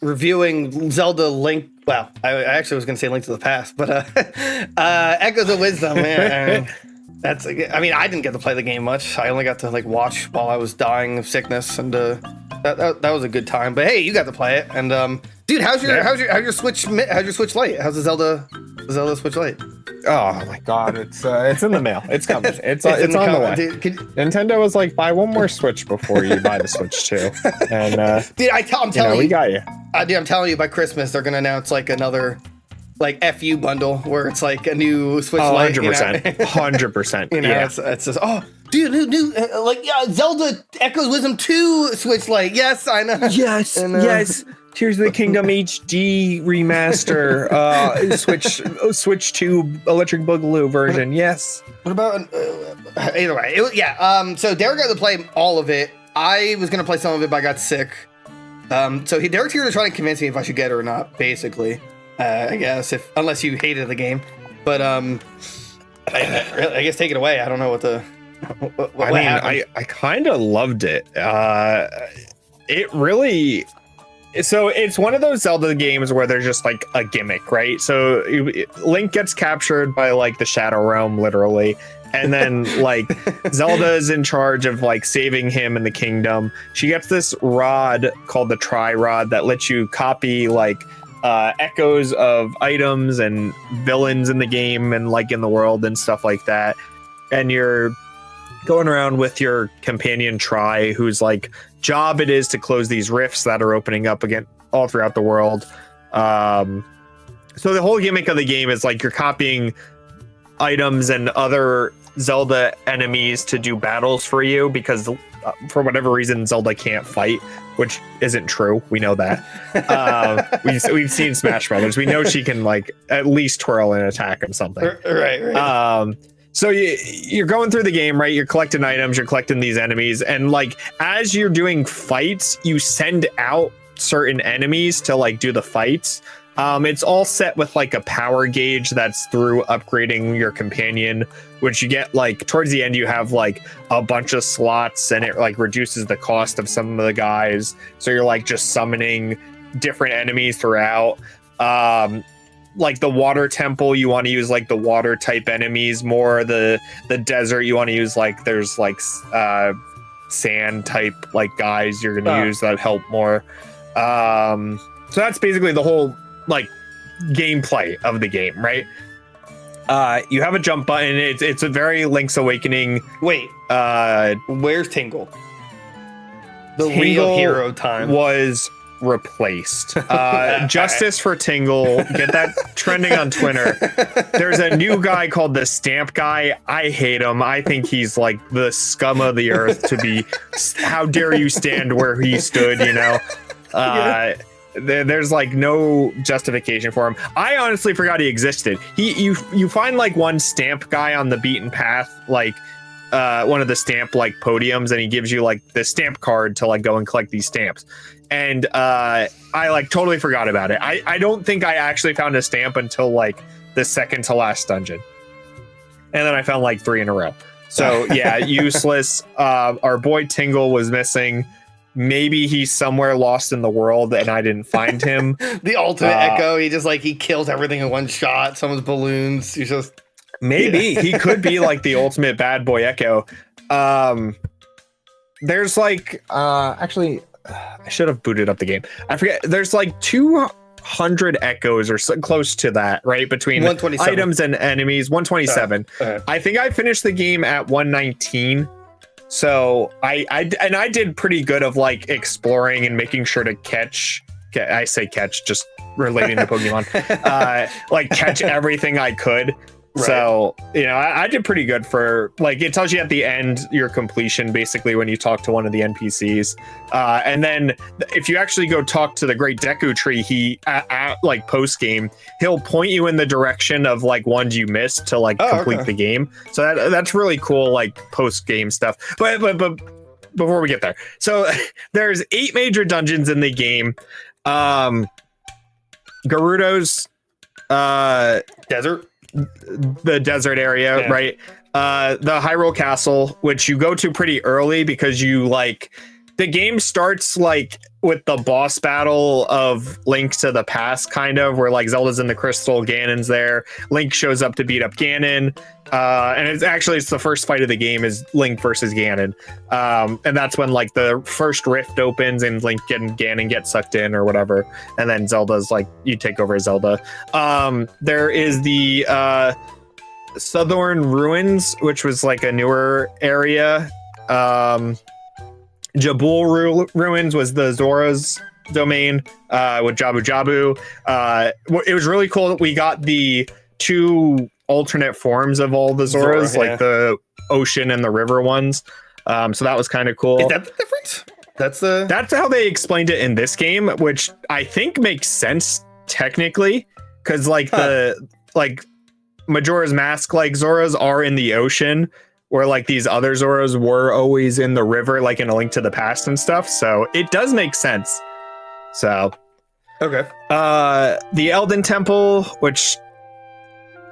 reviewing Zelda Link. Well, I actually was going to say Link to the Past, but Echoes of Wisdom, man. That's. I mean, I didn't get to play the game much. I only got to like watch while I was dying of sickness, and that was a good time. But hey, you got to play it, and dude, how's your Switch Lite? How's the Zelda Switch Lite? Oh my god, it's in the mail. It's coming. It's on the way. Nintendo was like, buy one more Switch before you buy the Switch 2. And dude, I'm telling you, we got you. Dude, I'm telling you, by Christmas they're gonna announce like another like FU bundle where it's like a new Switch Lite. 100%, 100%. You know, yeah. it's just dude, new like Zelda Echoes Wisdom 2 Switch Lite. Yes, I know. Yes, yes. Tears of the Kingdom HD remaster, Switch 2 Electric Boogaloo version. Yes. What about either way? So Derek got to play all of it. I was gonna play some of it, but I got sick. So Derek's here to try and convince me if I should get it or not. Basically, I guess unless you hated the game, but I guess take it away. I don't know what happened. I kind of loved it. It really. So it's one of those Zelda games where there's just like a gimmick, right? So Link gets captured by like the Shadow Realm, literally. And then like Zelda is in charge of like saving him in the kingdom. She gets this rod called the Tri Rod that lets you copy like echoes of items and villains in the game and like in the world and stuff like that. And you're going around with your companion Tri, whose like job it is to close these rifts that are opening up again all throughout the world. So the whole gimmick of the game is like you're copying items and other Zelda enemies to do battles for you because for whatever reason Zelda can't fight, which isn't true. We know that. We've seen Smash Brothers. We know she can like at least twirl and attack him something. Right. So you're going through the game, right? You're collecting items, you're collecting these enemies, and like as you're doing fights, you send out certain enemies to like do the fights. It's all set with like a power gauge that's through upgrading your companion, which you get like towards the end. You have like a bunch of slots, and it like reduces the cost of some of the guys. So you're like just summoning different enemies throughout. Like the water temple, you want to use like the water type enemies more. The desert, you want to use like there's like sand type like guys you're gonna use that help more. So that's basically the whole like gameplay of the game, right? You have a jump button. It's a very Link's Awakening. Wait, where's Tingle? The Tingle real hero time was replaced. Justice for Tingle. Get that trending on Twitter. There's a new guy called the Stamp Guy. I hate him. I think he's like the scum of the earth to be. How dare you stand where he stood, you know? There's like no justification for him. I honestly forgot he existed. You find like one stamp guy on the beaten path, like one of the stamp like podiums, and he gives you like the stamp card to like go and collect these stamps. And I like totally forgot about it. I don't think I actually found a stamp until like the second to last dungeon. And then I found like 3 in a row. So yeah, useless. Our boy Tingle was missing. Maybe he's somewhere lost in the world and I didn't find him. The ultimate Echo. He kills everything in one shot. Someone's balloons. He's just maybe he could be like the ultimate bad boy Echo. There's like actually I should have booted up the game. I forget. There's like 200 echoes or so, close to that, right? Between items and enemies. 127. I think I finished the game at 119. So I did pretty good of like exploring and making sure to catch. I say catch, just relating to Pokemon. Like catch everything I could. Right. So, you know, I did pretty good for like, it tells you at the end your completion basically when you talk to one of the NPCs. And then if you actually go talk to the Great Deku Tree, he at like post game, he'll point you in the direction of like ones you missed to like complete the game. So that's really cool, like post game stuff. But before we get there, so there's 8 major dungeons in the game. Gerudo's desert. The desert area, right? The Hyrule Castle, which you go to pretty early because you like the game starts like with the boss battle of Link to the Past, kind of, where like Zelda's in the crystal, Ganon's there. Link shows up to beat up Ganon. And it's the first fight of the game is Link versus Ganon. And that's when like the first rift opens and Link and Ganon get sucked in or whatever. And then Zelda's like, you take over Zelda. There is the Southern Ruins, which was like a newer area. Jabul Ruins was the Zora's domain with Jabu Jabu. It was really cool that we got the 2 alternate forms of all the Zoras, like the ocean and the river ones. So that was kind of cool. Is that the difference? That's how they explained it in this game, which I think makes sense technically, because like Majora's Mask like Zoras are in the ocean, where like these other Zoras were always in the river, like in A Link to the Past and stuff. So it does make sense. So, okay. The Elden Temple, which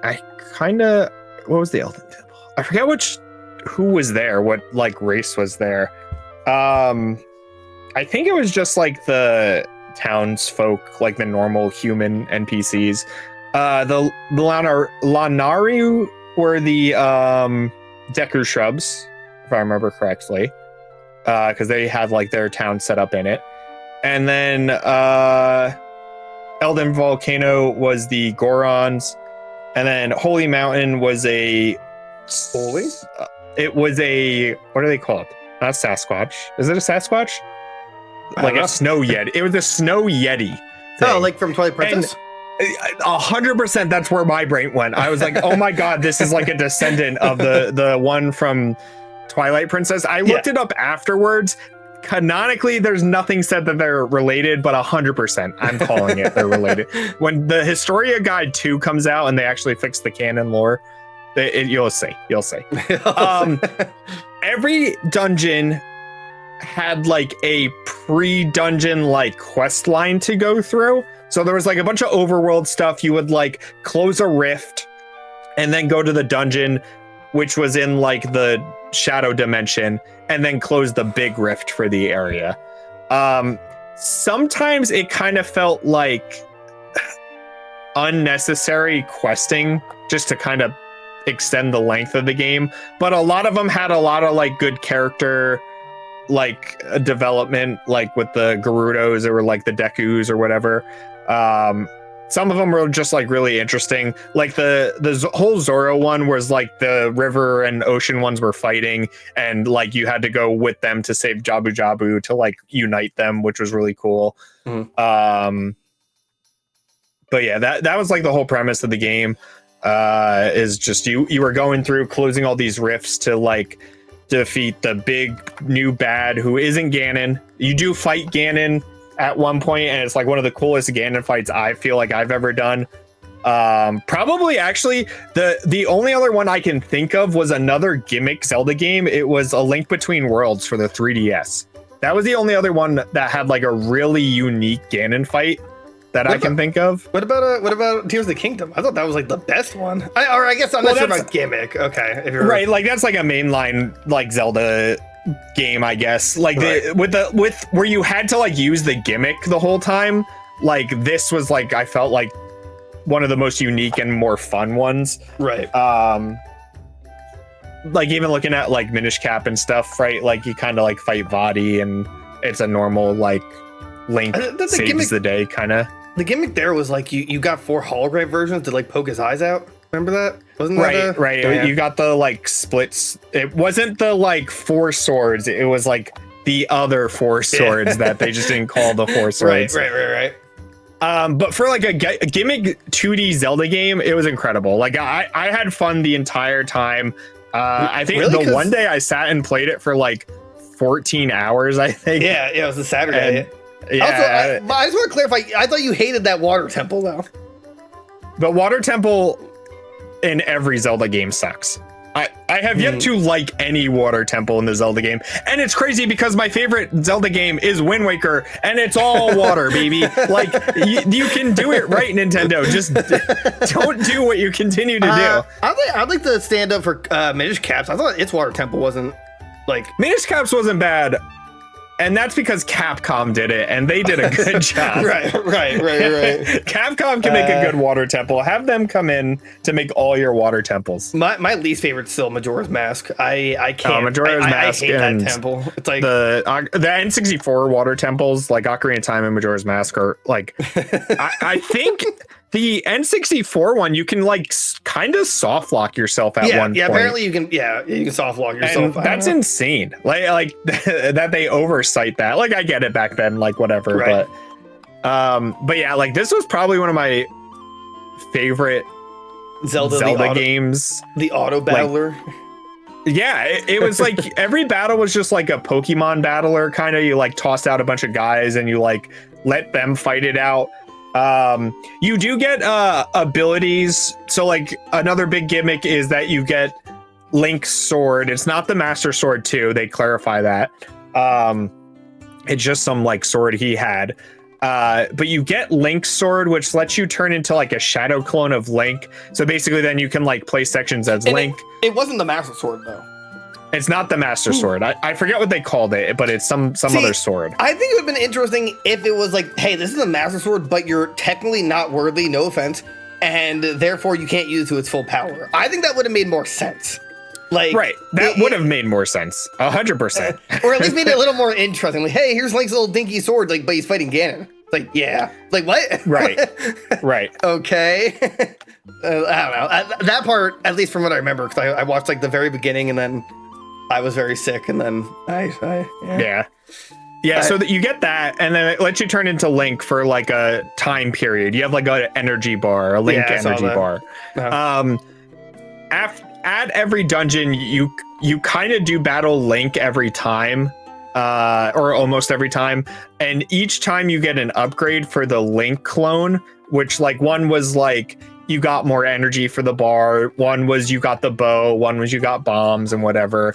what was the Elden Temple? I forget who was there, what like race was there. I think it was just like the townsfolk, like the normal human NPCs. The Lanari were the Deku shrubs, if I remember correctly, because they had like their town set up in it. And then Elden Volcano was the Gorons, and then Holy Mountain was a Holy. It was a, what are they called? Not Sasquatch. Is it a Sasquatch? Like a snow yeti. It was a snow yeti thing. Oh, like from Twilight Princess. 100%. That's where my brain went. I was like, oh my god, this is like a descendant of the one from Twilight Princess. I looked it up afterwards. Canonically, there's nothing said that they're related, but 100% I'm calling it they're related. When the Historia Guide 2 comes out and they actually fix the canon lore, you'll see. Every dungeon had like a pre-dungeon like quest line to go through. So there was like a bunch of overworld stuff. You would like close a rift and then go to the dungeon, which was in like the shadow dimension, and then close the big rift for the area. Sometimes it kind of felt like unnecessary questing just to kind of extend the length of the game, but a lot of them had a lot of like good character like development, like with the Gerudos or like the Dekus or whatever. Some of them were just like really interesting, like the whole Zoro one was like the river and ocean ones were fighting, and like you had to go with them to save Jabu Jabu to like unite them, which was really cool. But yeah, that was like the whole premise of the game. Is just you were going through closing all these rifts to like defeat the big new bad who isn't Ganon. You do fight Ganon at one point, and it's like one of the coolest Ganon fights I feel like I've ever done. Probably actually the only other one I can think of was another gimmick Zelda game. It was A Link Between Worlds for the 3DS. That was the only other one that had like a really unique Ganon fight that I can think of. What about Tears of the Kingdom? I thought that was like the best one. I guess I'm not sure about gimmick. Okay, if you're right, like that's like a mainline like Zelda game, I guess. Like with where you had to like use the gimmick the whole time. Like this was like I felt like one of the most unique and more fun ones. Right. Like even looking at like Minish Cap and stuff, right? Like you kind of like fight Vadi and it's a normal like Link saves the day kind of. The gimmick there was like you got 4 hologram versions to like poke his eyes out. Remember that? Wasn't that right? Yeah. You got the like splits. It wasn't the like 4 swords. It was like the other 4 swords that they just didn't call the 4 swords. Right. But for like a gimmick 2D Zelda game, it was incredible. Like I had fun the entire time. I think really? One day I sat and played it for like 14 hours. I think. Yeah, it was a Saturday. And, yeah. Also, I just want to clarify. I thought you hated that water temple, though. The water temple in every Zelda game sucks. I have yet to like any water temple in the Zelda game, and it's crazy because my favorite Zelda game is Wind Waker, and it's all water, baby. Like you can do it right, Nintendo. Just don't do what you continue to do. I'd like to stand up for Minish Caps. I thought its water temple wasn't like Minish Caps wasn't bad. And that's because Capcom did it, and they did a good job. Right. Capcom can make a good water temple. Have them come in to make all your water temples. My least favorite's still Majora's Mask. I can't. Majora's Mask. I hate that temple. It's like the N64 water temples, like Ocarina of Time and Majora's Mask, are like. I think the N64 one, you can like kind of soft lock yourself at one point. Yeah, apparently you can. Yeah, you can soft lock yourself. And that's insane. Like that they oversight that. Like I get it back then, like whatever. Right. But yeah, like this was probably one of my favorite Zelda games. The auto battler. Yeah, it was like every battle was just like a Pokemon battler kind of. You like tossed out a bunch of guys and you like let them fight it out. You do get abilities. So like another big gimmick is that you get Link's sword. It's not the Master Sword 2. They clarify that. It's just some like sword he had. But you get Link's sword, which lets you turn into like a shadow clone of Link. So basically then you can like play sections as Link. It wasn't the Master Sword though. It's not the Master Sword. I forget what they called it, but it's some other sword. I think it would have been interesting if it was like, hey, this is a Master Sword, but you're technically not worthy, no offense, and therefore you can't use it to its full power. I think that would have made more sense. Like, right, that would have made more sense, 100%, or at least made it a little more interesting. Like, hey, here's Link's little dinky sword, like, but he's fighting Ganon. Like, yeah, like what? Right. Okay. I don't know. That part, at least from what I remember, because I watched like the very beginning, and then I was very sick, and then yeah. So that you get that, and then it lets you turn into Link for like a time period. You have like an energy bar, a Link energy bar. At every dungeon, you kind of do battle Link every time, or almost every time, and each time you get an upgrade for the Link clone, which like one was like you got more energy for the bar, one was you got the bow, one was you got bombs and whatever.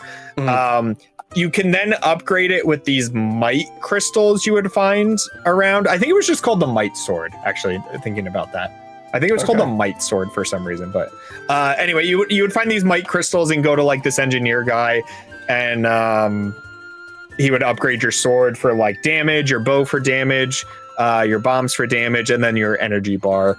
You can then upgrade it with these might crystals you would find around. I think it was just called the might sword, actually, thinking about that. I think it was called the might sword for some reason, but anyway, you would find these might crystals and go to like this engineer guy, and he would upgrade your sword for like damage, your bow for damage, your bombs for damage, and then your energy bar.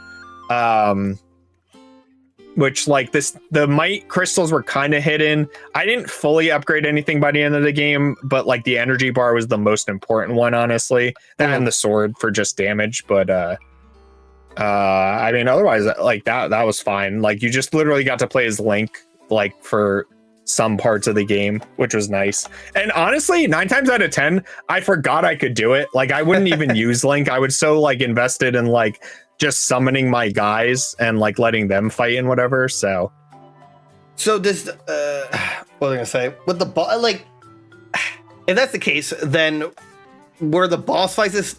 Which like the might crystals were kind of hidden. I didn't fully upgrade anything by the end of the game, but like the energy bar was the most important one, honestly. And the sword for just damage, but I mean, otherwise, like that was fine. Like you just literally got to play as Link, like for some parts of the game, which was nice. And honestly, 9 times out of 10, I forgot I could do it. Like I wouldn't even use Link. I was so like invested in like just summoning my guys and like letting them fight and whatever. So this, what was I gonna say? With the like, if that's the case, then were the boss fights?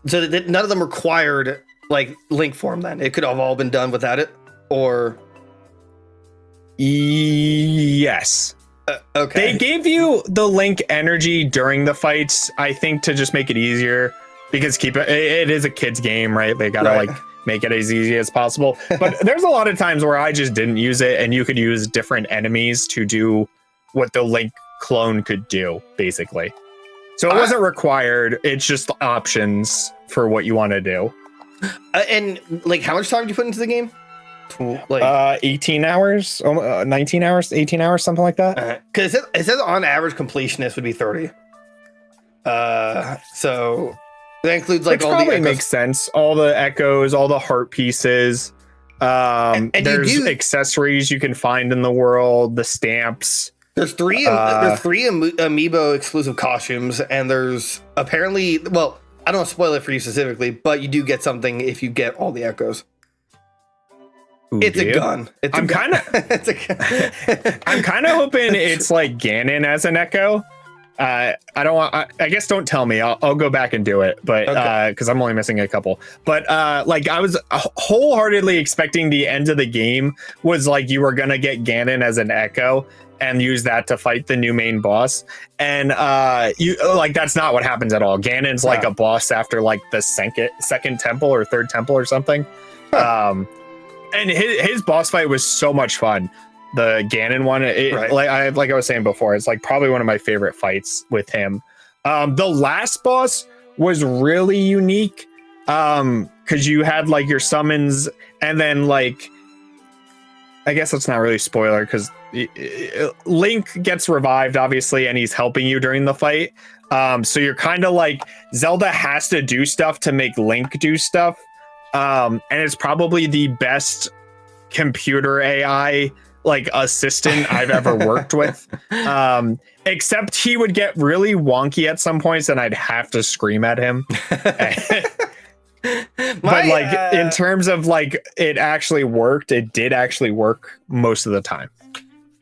So that none of them required like Link form. Then it could have all been done without it, or yes. Okay. They gave you the Link energy during the fights, I think, to just make it easier. Because it is a kid's game, right? They gotta like make it as easy as possible. But there's a lot of times where I just didn't use it, and you could use different enemies to do what the Link clone could do, basically. So it wasn't required. It's just options for what you want to do. And like, how much time did you put into the game? Like 18 hours, 19 hours, 18 hours, something like that. Because it says on average completionist would be 30. So. That includes like which all probably the makes sense. All the echoes, all the heart pieces. And there's accessories you can find in the world. The stamps. There's three amiibo exclusive costumes, and there's apparently, well, I don't want to spoil it for you specifically, but you do get something if you get all the echoes. Ooh, it's a gun. I'm kind of hoping it's like Ganon as an echo. I guess don't tell me. I'll go back and do it, but because I'm only missing a couple. But like I was wholeheartedly expecting the end of the game was like you were gonna get Ganon as an echo and use that to fight the new main boss, and you like that's not what happens at all. Ganon's like a boss after like the second temple or third temple or something. And his boss fight was so much fun. The Ganon one, like I was saying before, it's like probably one of my favorite fights with him. The last boss was really unique because you had like your summons, and then like, I guess that's not really spoiler because Link gets revived, obviously, and he's helping you during the fight. So you're kind of like, Zelda has to do stuff to make Link do stuff. And it's probably the best computer AI like assistant I've ever worked with. Except he would get really wonky at some points and I'd have to scream at him. But like in terms of like it actually worked, it did actually work most of the time.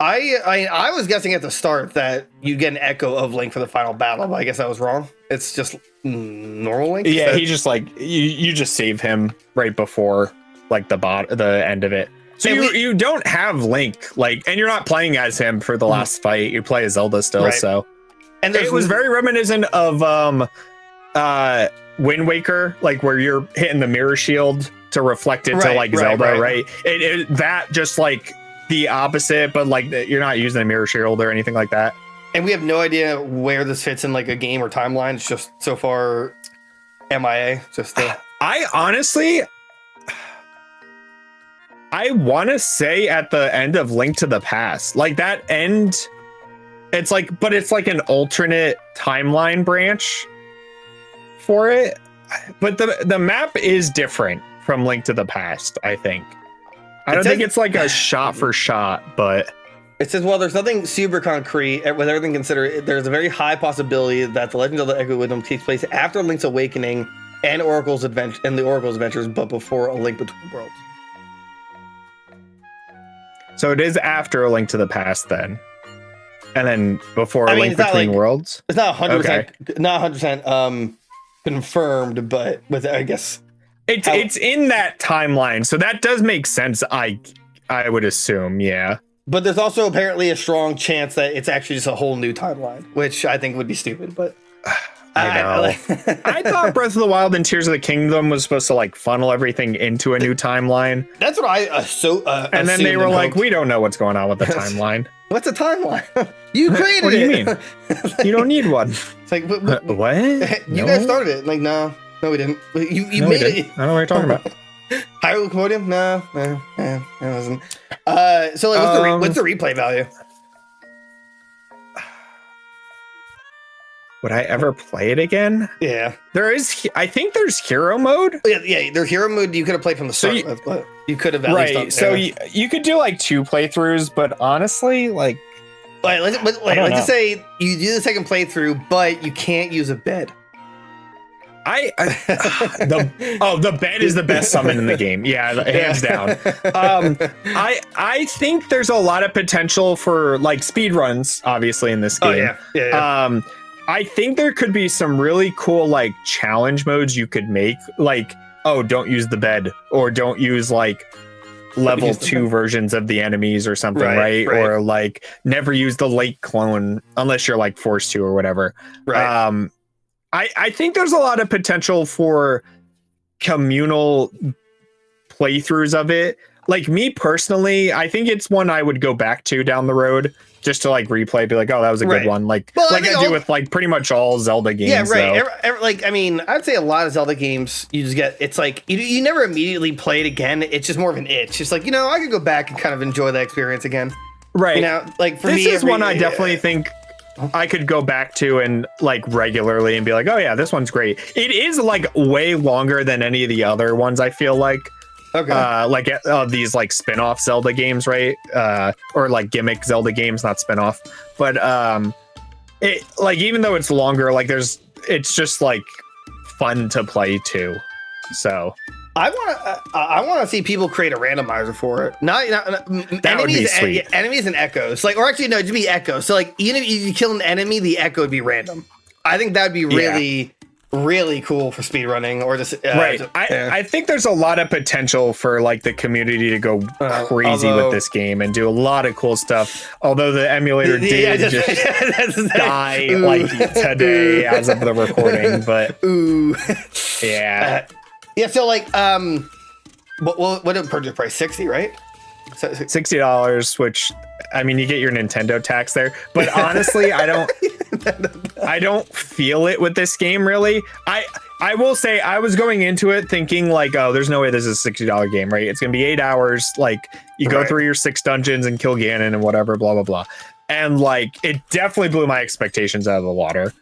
I was guessing at the start that you get an echo of Link for the final battle, but I guess I was wrong. It's just normal Link. Yeah, he just like you just save him right before like the end of it. So you don't have Link, like, and you're not playing as him for the last fight. You play as Zelda still, right. So and it was very reminiscent of Wind Waker, like where you're hitting the mirror shield to reflect it to like Zelda, right? That just like the opposite, but like you're not using a mirror shield or anything like that. And we have no idea where this fits in like a game or timeline. It's just so far MIA. Just I honestly, I want to say at the end of Link to the Past, like that end, it's like, but it's like an alternate timeline branch for it. But the map is different from Link to the Past, I think. I don't think it's like a shot for shot, but it says, well, there's nothing super concrete. With everything considered, there's a very high possibility that the Legend of the Echo Wisdom takes place after Link's Awakening and Oracle's adventure and the Oracle's adventures, but before A Link Between Worlds. So it is after A Link to the Past, then, and then before A Link Between Worlds. It's not 100%, not 100% confirmed, but with I guess it's in that timeline, so that does make sense. I would assume, yeah. But there's also apparently a strong chance that it's actually just a whole new timeline, which I think would be stupid. But I know. I thought Breath of the Wild and Tears of the Kingdom was supposed to like funnel everything into a new timeline. That's what I and then they were like, we don't know what's going on with the timeline. What's a timeline? You created it. What do you mean? You don't need one. It's like, what? You guys started it. Like, no, we didn't. You made it. I don't know what you're talking about. Hyrule Comodium? No, it wasn't. So like, what's the replay value? Would I ever play it again? Yeah. I think there's hero mode. Yeah, there's hero mode you could have played from the start with, but you could have at least done, so you could do like 2 playthroughs, but honestly, like... let's just say you do the second playthrough, but you can't use a bed. The bed is the best summon in the game. Yeah, hands down. I think there's a lot of potential for like speed runs, obviously, in this game. Yeah. I think there could be some really cool like challenge modes you could make, like, oh, don't use the bed, or don't use like level 2 versions of the enemies or something, right? Or like never use the lake clone unless you're like forced to or whatever. Right. I think there's a lot of potential for communal playthroughs of it. Like me personally, I think it's one I would go back to down the road just to like replay, be like, oh, that was a good one. Like, I do with like pretty much all Zelda games. Yeah, right. Like, I mean, I'd say a lot of Zelda games, you just get, it's like, you never immediately play it again. It's just more of an itch. It's like, I could go back and kind of enjoy that experience again. Right. Like for me, this is one I definitely think I could go back to and like regularly and be like, oh yeah, this one's great. It is like way longer than any of the other ones, I feel like. Okay. Like these like spin-off Zelda games, right? Or like gimmick Zelda games, not spin-off. But it like, even though it's longer, like it's just like fun to play too. So I want to see people create a randomizer for it. Not that enemies, would be sweet. Enemies and echoes. Like, or actually no, it'd be echoes. So like, even if you kill an enemy, the echo would be random. I think that'd be really cool for speedrunning, or just I think there's a lot of potential for like the community to go crazy with this game and do a lot of cool stuff. Although the emulator did just die like today as of the recording, but yeah. So like, what did purchase price? $60, right? $60, which I mean, you get your Nintendo tax there, but honestly, I don't feel it with this game really. I will say I was going into it thinking like, oh, there's no way this is a $60 game, right? It's gonna be 8 hours. Like you go through your 6 dungeons and kill Ganon and whatever, blah blah blah. And like it definitely blew my expectations out of the water.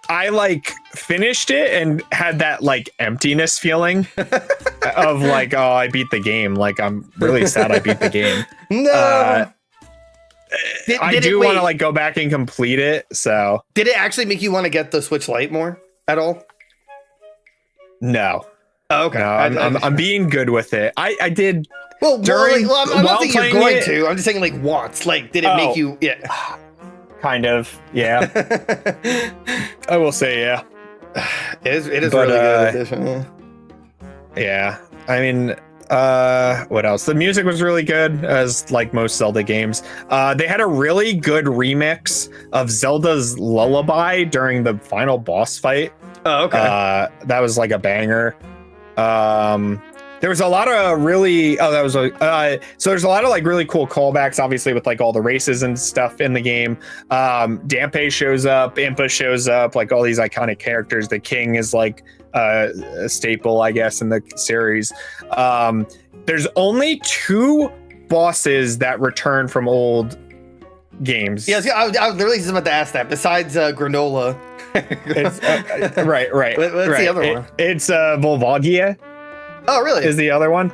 I like finished it and had that like emptiness feeling of like, oh, I beat the game. Like I'm really sad I beat the game. No. I do want to like go back and complete it. So did it actually make you want to get the Switch Lite more at all? No. Oh, okay. No, I'm being good with it. I did. Well, I'm not saying you're going to. I'm just saying like once. Like, did it make you? Yeah. Kind of. Yeah. I will say, yeah. It is really good edition. Yeah. I mean, what else? The music was really good, as like most Zelda games. They had a really good remix of Zelda's Lullaby during the final boss fight. Oh, okay. That was like a banger. There was a lot of really so there's a lot of like really cool callbacks, obviously, with like all the races and stuff in the game. Dampé shows up, Impa shows up, like all these iconic characters. The king is like a staple, I guess, in the series. There's only 2 bosses that return from old games. Yeah, I was literally just about to ask that. Besides Granola. It's, right. What's the other one? It's Volvagia. Oh, really? Is the other one.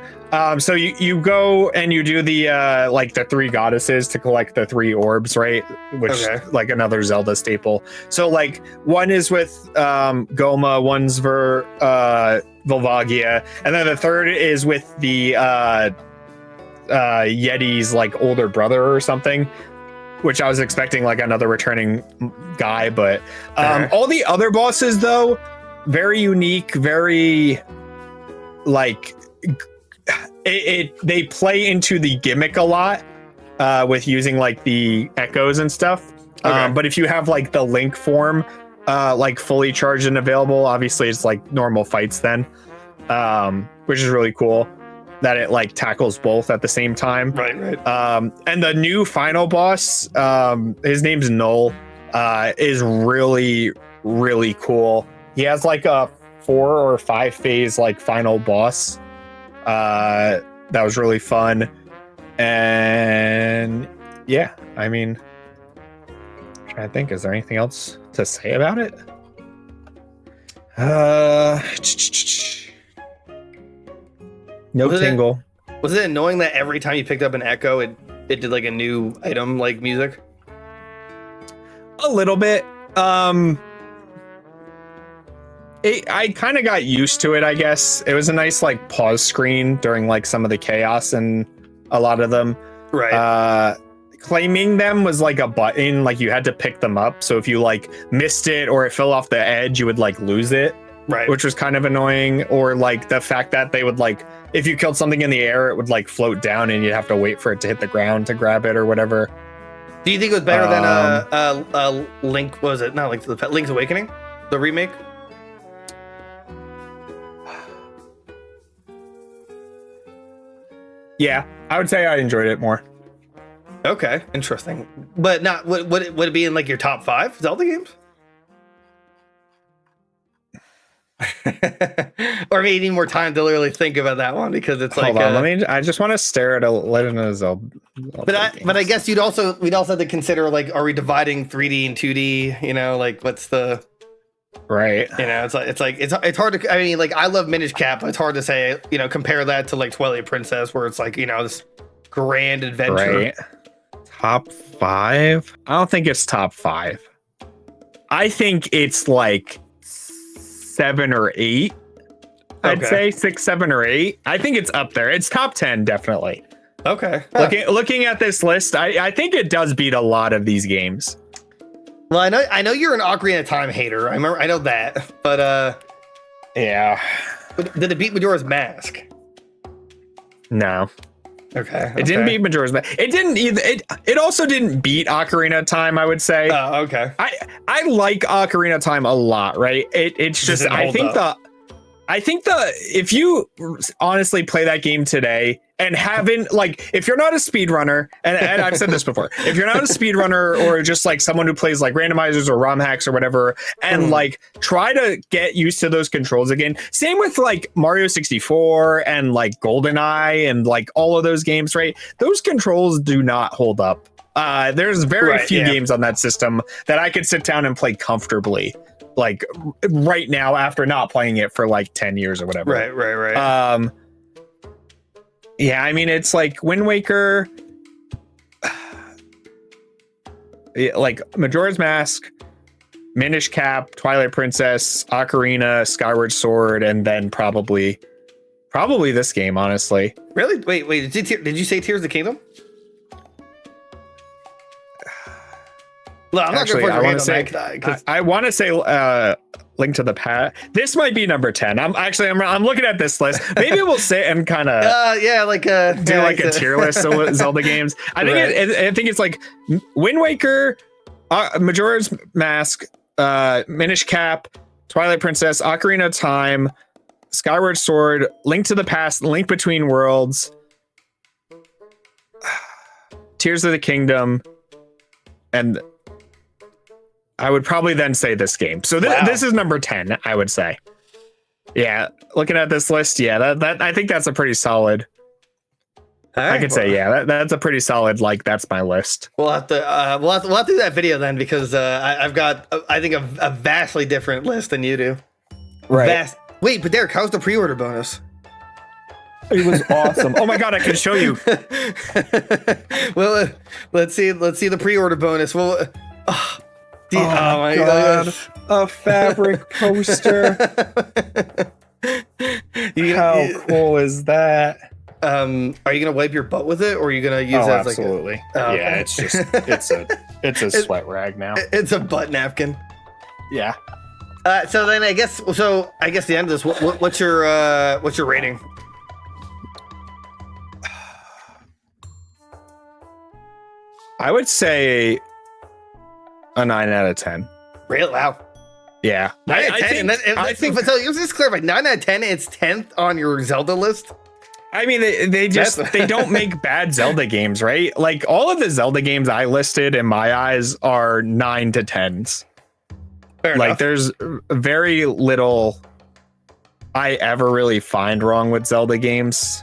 So you go and you do the like the 3 goddesses to collect the 3 orbs, right? Which like another Zelda staple. So like one is with Goma, one's for Volvagia, and then the third is with the Yeti's like older brother or something, which I was expecting like another returning guy, but all the other bosses though, very unique, very like they play into the gimmick a lot with using like the echoes and stuff. But if you have like the Link form like fully charged and available, obviously it's like normal fights then, which is really cool that it like tackles both at the same time. Right. And the new final boss, his name's Null, is really, really cool. He has like a 4 or 5 phase like final boss. That was really fun. And yeah, I mean, I'm trying to think, is there anything else to say about it? No tingle. Was it annoying that every time you picked up an Echo, it did like a new item like music? A little bit. I kind of got used to it, I guess. It was a nice like pause screen during like some of the chaos and a lot of them. Right. Claiming them was like a button, like you had to pick them up. So if you like missed it or it fell off the edge, you would like lose it. Right. Which was kind of annoying. Or like the fact that they would like, if you killed something in the air, it would like float down and you'd have to wait for it to hit the ground to grab it or whatever. Do you think it was better than Link? Was it not Link to the Past? Link's Awakening, the remake? Yeah, I would say I enjoyed it more. Okay, interesting. But not would it be in like your top 5 Zelda games? Or maybe you need more time to really think about that one because it's like. Hold on, I just want to stare at a Legend of Zelda. But I guess we'd also have to consider like, are we dividing 3D and 2D? You know, like what's the right? You know, it's hard to. I mean, like I love Minish Cap, but it's hard to say. You know, compare that to like Twilight Princess, where it's like this grand adventure. Right. Top 5? I don't think it's top 5. I think it's like 7 or 8. I'd say 6, 7, or 8. I think it's up there. It's top 10, definitely. Okay. Looking at this list, I think it does beat a lot of these games. Well, I know you're an Ocarina of Time hater. I know that, but yeah. But did it beat Majora's Mask? No. Okay. It didn't beat Majora's Mask. It didn't either. It also didn't beat Ocarina of Time, I would say. Oh, okay. I like Ocarina of Time a lot, right? It's just I think the if you honestly play that game today, and haven't like, if you're not a speedrunner, and I've said this before, if you're not a speedrunner or just like someone who plays like randomizers or ROM hacks or whatever, and like try to get used to those controls again. Same with like Mario 64 and like GoldenEye and like all of those games, right? Those controls do not hold up. There's very few games on that system that I could sit down and play comfortably, like right now after not playing it for like 10 years or whatever. Right. Yeah, I mean, it's like Wind Waker, like Majora's Mask, Minish Cap, Twilight Princess, Ocarina, Skyward Sword, and then probably this game, honestly. Really? Wait, did you say Tears of the Kingdom? No, I'm actually, not I want to say Link to the Past. This might be number 10. I'm looking at this list. Maybe we'll say and kind of do like a tier list of Zelda games. I think it's like Wind Waker, Majora's Mask, Minish Cap, Twilight Princess, Ocarina of Time, Skyward Sword, Link to the Past, Link Between Worlds, Tears of the Kingdom, and I would probably then say this game. So this is number 10, I would say. Yeah, looking at this list, that I think that's a pretty solid. I could say, that's a pretty solid. Like, that's my list. We'll have to do that video then, because I've got I think a vastly different list than you do. Right. Wait, but Derek, how's the pre-order bonus? It was awesome. Oh my god, I can show you. Well, let's see the pre-order bonus. Well, oh my god, a fabric poster. How cool is that? Are you gonna wipe your butt with it, or are you gonna use it as like absolutely? Yeah, it's just it's a sweat rag now. It's a butt napkin. Yeah. So then I guess the end of this. What's your rating? I would say a 9 out of 10. Really? Wow. Yeah. 9 out of 10. I think so. Let's just clarify. 9 out of 10. It's 10th on your Zelda list. I mean, they don't make bad Zelda games, right? Like all of the Zelda games I listed in my eyes are 9 to 10s. Fair like enough. There's very little I ever really find wrong with Zelda games.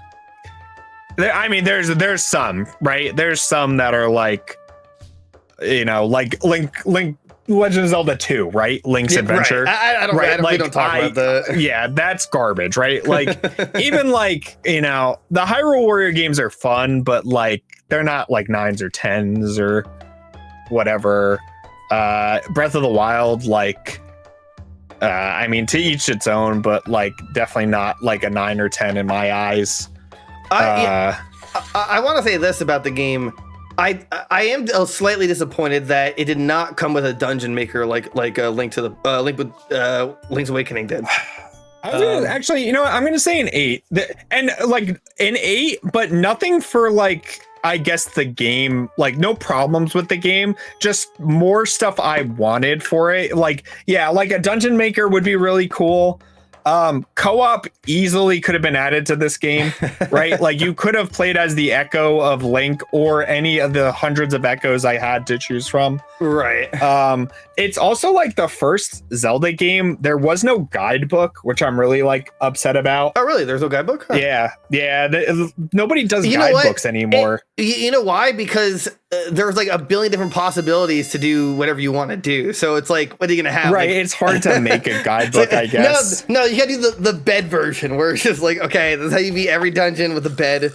I mean, there's some, right? There's some that are like, like Link Legend of Zelda 2, right? Link's Adventure. Right. We don't talk about the. Yeah, that's garbage, right? Like even like, the Hyrule Warrior games are fun, but like they're not like 9s or 10s or whatever. Breath of the Wild, like I mean, to each its own, but like definitely not like a 9 or 10 in my eyes. I want to say this about the game. I am slightly disappointed that it did not come with a dungeon maker like Link's Awakening did. I was gonna, actually, you know what? I'm gonna say an 8, and like an 8, but nothing for like, I guess the game, like no problems with the game, just more stuff I wanted for it. Like, yeah, like a dungeon maker would be really cool. Co-op easily could have been added to this game, right? Like you could have played as the Echo of Link or any of the hundreds of Echoes I had to choose from. Right. It's also like the first Zelda game. There was no guidebook, which I'm really like upset about. Oh, really? There's no guidebook? Huh. Yeah. Nobody does guidebooks anymore. You know why? Because there's like a billion different possibilities to do whatever you want to do. So it's like, what are you going to have? Right. Like, it's hard to make a guidebook, I guess. No, you got to do the bed version where it's just like, okay, this is how you beat every dungeon with a bed.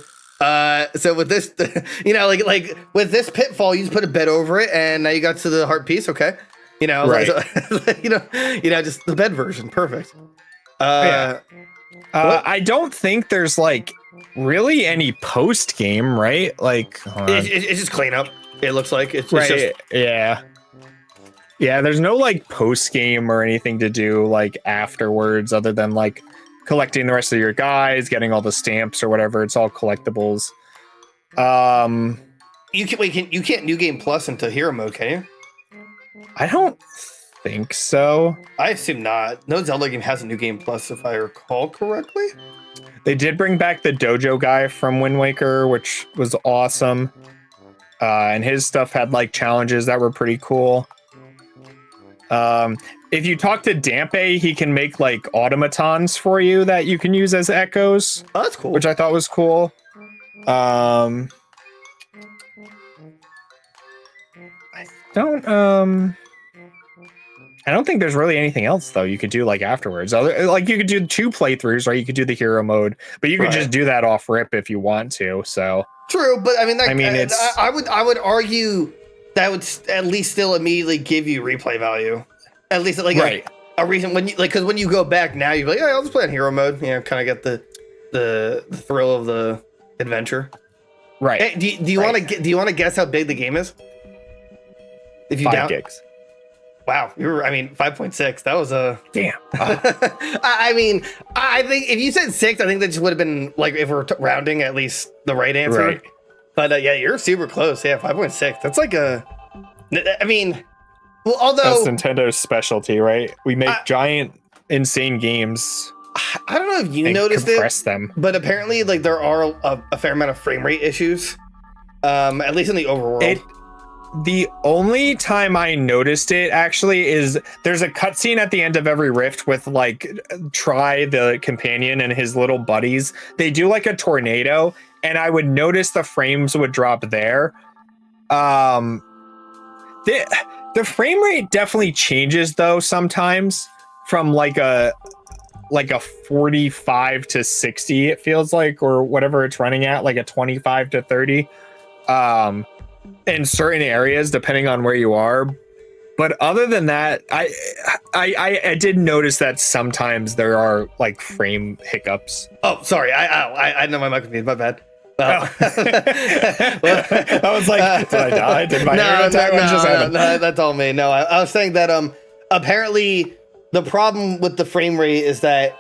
So with this, like with this pitfall, you just put a bed over it, and now you got to the heart piece. Okay, right. Just the bed version, perfect. I don't think there's like really any post game, right? Like it's just cleanup. It looks like it's right. Just, yeah. There's no like post game or anything to do like afterwards, other than like collecting the rest of your guys, getting all the stamps or whatever. It's all collectibles. You can't New Game Plus into Hero Mode, can you? I don't think so. I assume not. No Zelda game has a New Game Plus, if I recall correctly. They did bring back the dojo guy from Wind Waker, which was awesome. And his stuff had like challenges that were pretty cool. If you talk to Dampe, he can make like automatons for you that you can use as echoes. Oh, that's cool. Which I thought was cool. I don't think there's really anything else though you could do like afterwards. Like you could do 2 playthroughs, right? You could do the hero mode, but you could just do that off rip if you want to. So true, but I mean, it's I would argue that would at least still immediately give you replay value. At least like a reason when you like, because when you go back now, you're like, oh, I'll just play in hero mode. You know, kind of get the thrill of the adventure. Right. Hey, do you want to guess how big the game is? If you 5 gigs. Wow, I mean, 5.6. That was a damn. I mean, I think if you said 6, I think that just would have been like, if we're rounding, at least the right answer. Right. But yeah, you're super close. Yeah, 5.6. That's like I mean, well, although that's Nintendo's specialty, right? We make giant, insane games. I don't know if you noticed compress them, but apparently, like there are a fair amount of frame rate issues. At least in the overworld. The only time I noticed it actually is there's a cutscene at the end of every rift with like Try the companion and his little buddies. They do like a tornado, and I would notice the frames would drop there. The frame rate definitely changes though sometimes from like a 45 to 60 it feels like, or whatever it's running at, like a 25 to 30. In certain areas, depending on where you are. But other than that, I did notice that sometimes there are like frame hiccups. Oh, sorry. I know my mic was muted. My bad. I was like, did I die? Did my heart attack? No, that's all me. No, I was saying that apparently the problem with the frame rate is that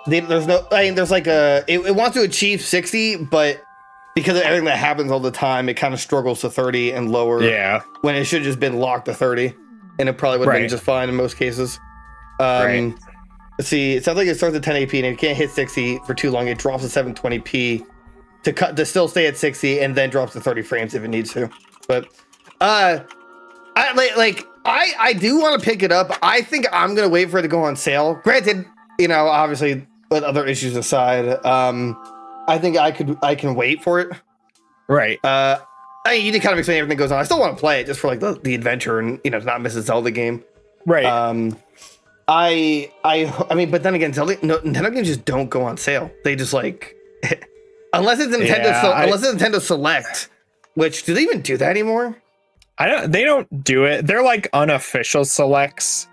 there's like it wants to achieve 60, but because of everything that happens all the time, it kind of struggles to 30 and lower. Yeah. When it should have just been locked to 30, and it probably would have been just fine in most cases. Let's see. It sounds like it starts at 1080p, and if you can't hit 60 for too long, it drops to 720p to still stay at 60, and then drops to 30 frames if it needs to. But I do want to pick it up. I think I'm gonna wait for it to go on sale. Granted, you know, obviously, with other issues aside, I think I can wait for it. Right. I mean, you did kind of explain everything that goes on. I still want to play it just for like the adventure and, you know, not miss a Zelda game. Right. I mean, but then again, Nintendo games just don't go on sale. They just like unless it's Nintendo Select, which do they even do that anymore? They don't do it. They're like unofficial selects,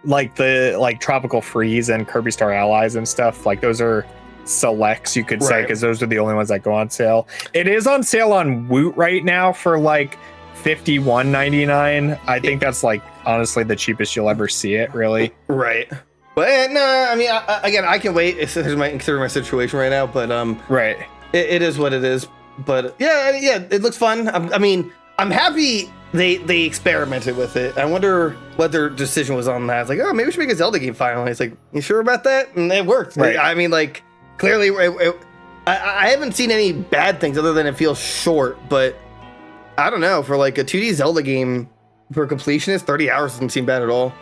like the Tropical Freeze and Kirby Star Allies and stuff. Like those are selects, you could say, because those are the only ones that go on sale. It is on sale on Woot right now for like $51.99. I think that's like honestly the cheapest you'll ever see it, really. Right. But no, I mean, again, I can wait. Consider my situation right now, but right. It is what it is. But yeah, it looks fun. I mean, I'm happy they experimented with it. I wonder what their decision was on that. It's like, oh, maybe we should make a Zelda game finally. It's like, you sure about that? And it worked. Right. I mean, like, clearly, I haven't seen any bad things other than it feels short, but I don't know. For like a 2D Zelda game for completionist, 30 hours doesn't seem bad at all.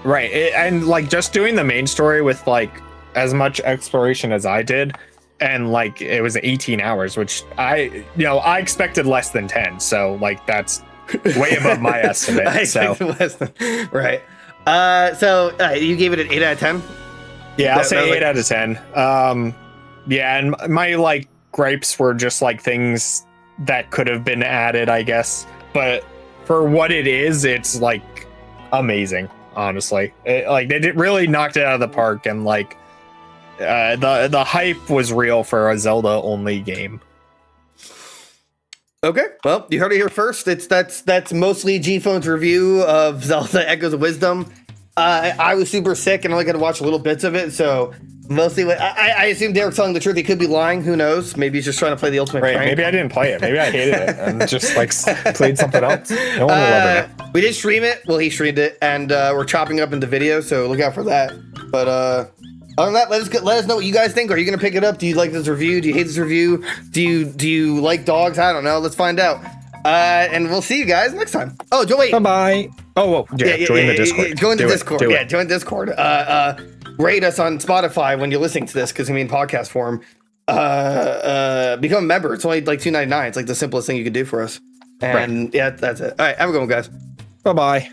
Right. And like just doing the main story with like as much exploration as I did, and like it was 18 hours, which I expected less than 10. So like that's way above my estimate. Right. So you gave it an 8 out of 10? Yeah, I'll say 8 out of 10. Yeah, and my like gripes were just like things that could have been added, I guess. But for what it is, it's like amazing, honestly. They really knocked it out of the park, and like the hype was real for a Zelda only game. Okay, well, you heard it here first. That's mostly G-Phone's review of Zelda Echoes of Wisdom. I was super sick and only got to watch little bits of it, so mostly I assume Derek's telling the truth. He could be lying. Who knows? Maybe he's just trying to play the ultimate prank. Maybe I didn't play it. Maybe I hated it and just like played something else. No one will ever know. We did stream it. Well, he streamed it, and we're chopping it up into video, so look out for that. But Other than that, let us know what you guys think. Are you gonna pick it up? Do you like this review? Do you hate this review? Do you like dogs? I don't know. Let's find out. And we'll see you guys next time. Oh, wait. Bye. Oh, yeah. Join the Discord. Join the Discord. Yeah, join Discord. Rate us on Spotify when you're listening to this, because I mean podcast form. Become a member. It's only like $2.99. It's like the simplest thing you could do for us. And yeah, that's it. All right, have a good one, guys. Bye.